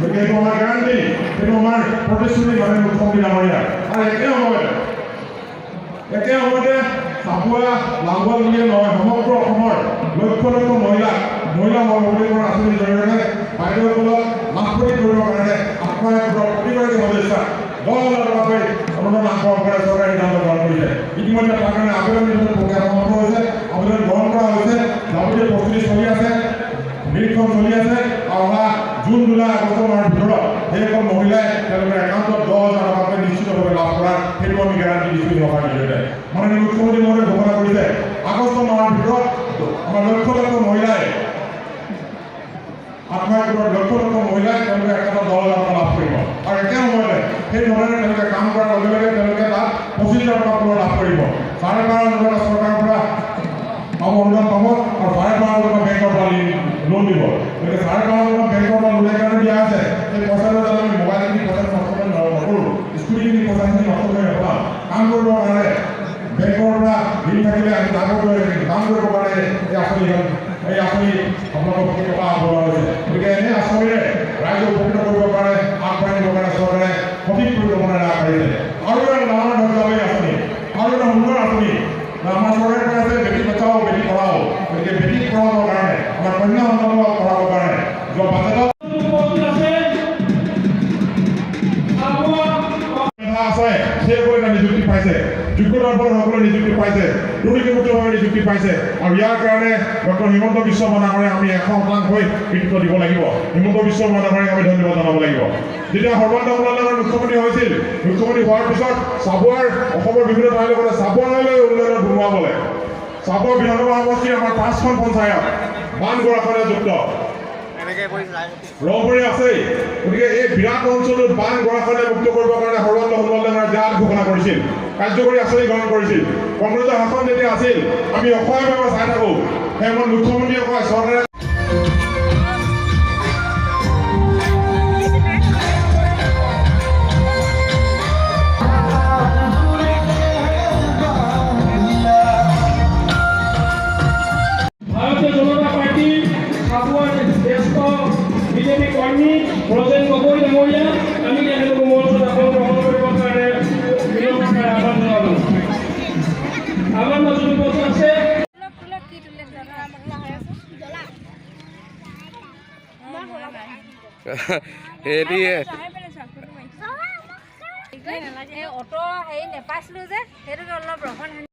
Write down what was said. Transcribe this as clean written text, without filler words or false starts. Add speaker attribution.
Speaker 1: গতিকে এইটো আমাৰ গ্যাৰাণ্টি, এইটো আমাৰ প্ৰতিশ্ৰুতি মানে মুখ্যমন্ত্ৰী ডাঙৰীয়া। আৰু একে সময়তে চাবুৱা লাংগুৱা বুলিয়ে নহয়, সমগ্ৰ অসমৰ লক্ষ লক্ষ মহিলা সবলীকৰণ আঁচনিৰ জৰিয়তে বাইদেউসকলক লাভপতি কৰিবৰ কাৰণে আত্মসহায়ক গোটৰ প্ৰতিগৰাকী সদস্যাক 10,000 টকাকৈ অনুদান আগবঢ়াব পাৰে চৰকাৰে সিদ্ধান্ত গ্ৰহণ কৰিছে। ইতিমধ্যে তাৰ কাৰণে আবেদন প্ৰক্ৰিয়া সমাপ্ত হৈছে, আবেদন গ্ৰহণ কৰা হৈছে, যাৱতীয় প্ৰস্তুতি চলি আছে, নিৰীক্ষণ চলি আছে। আৰু অহা জুন, জুলাই, আগষ্ট মাহৰ ভিতৰত সেইসকল মহিলাই তেওঁলোকৰ একাউণ্টত 10,000 টকাকৈ নিশ্চিতভাৱে লাভ কৰাৰ সেইটো আমি গেৰাণ্টি দিছোঁ চৰকাৰৰ জৰিয়তে। মাননীয় মুখ্যমন্ত্ৰী মহোদয়ে ঘোষণা কৰিছে আগষ্ট মাহৰ ভিতৰত আমাৰ লক্ষ লক্ষ মহিলাই আত্মসহায়ক গোটৰ লক্ষ লক্ষ মহিলাই তেওঁলোকে একাউণ্টত 10,000 টকা লাভ কৰিব। আৰু একে সময়তে সেই ধৰণে তেওঁলোকে কাম কৰাৰ লগে লগে তেওঁলোকে তাত 25,000 টকা পুনৰ লাভ কৰিব। 12,500 টকা চৰকাৰৰ পৰা অনুদান পাব আৰু 12,500 টকা বেংকৰ পৰা লোন দিব। গতিকে 12,500 টকা বেংকৰ পৰা লোনৰ কাৰণে দিয়া আছে। সেই পইচাটো যাতে আমি মোবাইল কিনি পইচা নষ্ট কৰি নকৰোঁ, স্কুটি কিনি পইচাখিনি নষ্ট কৰি নাপাওঁ, কাম কৰিবৰ কাৰণে বেংকৰ পৰা ঋণ থাকিলে আমি কাম কৰিবৰ কাৰণে এই আঁচনি আপোনালোকক টকা আগবঢ়োৱা হৈছে। গতিকে এনে আঁচনিৰে ৰাইজক উপকৃত কৰিব পাৰে, আগবঢ়াই নিবৰ কাৰণে চৰকাৰে সঠিক পৰিকল্পনাৰে আগবাঢ়িছে। আৰু এটা ডাঙৰ ধৰ্যাবী আঁচনি, আৰু এটা সুন্দৰ আঁচনি আমাৰ চৰকাৰে কৈ আছে বেটি বচাও বেটি পঢ়াও। গতিকে বেটি পঢ়াবৰ কাৰণে আমাৰ কন্যা সন্তানক পঢ়াবৰ কাৰণে যোৱা বাজেটত আছে সেইসকলে নিযুক্তি পাইছে, যোগ্যতা সকলে নিযুক্তি পাইছে, দুৰ্নীতিমুক্তভাৱে নিযুক্তি পাইছে। আৰু ইয়াৰ কাৰণে ডক্টৰ হিমন্ত বিশ্ব শৰ্মা ডাঙৰীয়াক আমি 100% কৃতিত্ব দিব লাগিব। হিমন্ত বিশ্ব শৰ্মা ডাঙৰীয়াক আমি ধন্যবাদ জনাব লাগিব। যেতিয়া সৰ্বানন্দ সোণোৱাল মুখ্যমন্ত্ৰী হৈছিল, মুখ্যমন্ত্ৰী হোৱাৰ পিছত চাবুৱাৰ অসমৰ বিভিন্ন ঠাইৰ লগতে চাবুৱালৈ উন্নয়নৰ ধুমুহা বলে। চাবুৱা বিধানসভা সমষ্টিৰ আমাৰ 5খন পঞ্চায়ত বান গৰাখৰে যুক্ত ৰংপুৰী আছেই। গতিকে এই বিৰাট অঞ্চলটোত বান গৰাখৰে মুক্ত কৰিবৰ কাৰণে সৰ্বানন্দ সোণোৱাল ডাঙৰীয়াই বিৰাট ঘোষণা কৰিছিল, কাৰ্যকৰী আঁচনি গ্ৰহণ কৰিছিল। কংগ্ৰেছৰ শাসন যেতিয়া আছিল আমি অসহায়ভাৱে চাই থাকোঁ। সেই সময়ত মুখ্যমন্ত্ৰীয়ে কয় চৰকাৰে
Speaker 2: বিজেপি কৰ্মী ৰজেন গগৈ ডাঙৰীয়া আমি তেওঁলোকক মঞ্চত আসন গ্ৰহণ কৰিবৰ কাৰণে বিনম্ৰতাৰে আহ্বান জনালোঁ। আমাৰ মাজত উপস্থিত আছে
Speaker 3: অটো হেৰি নেপাইছিলোঁ যে সেইটোকে অলপ ৰহণ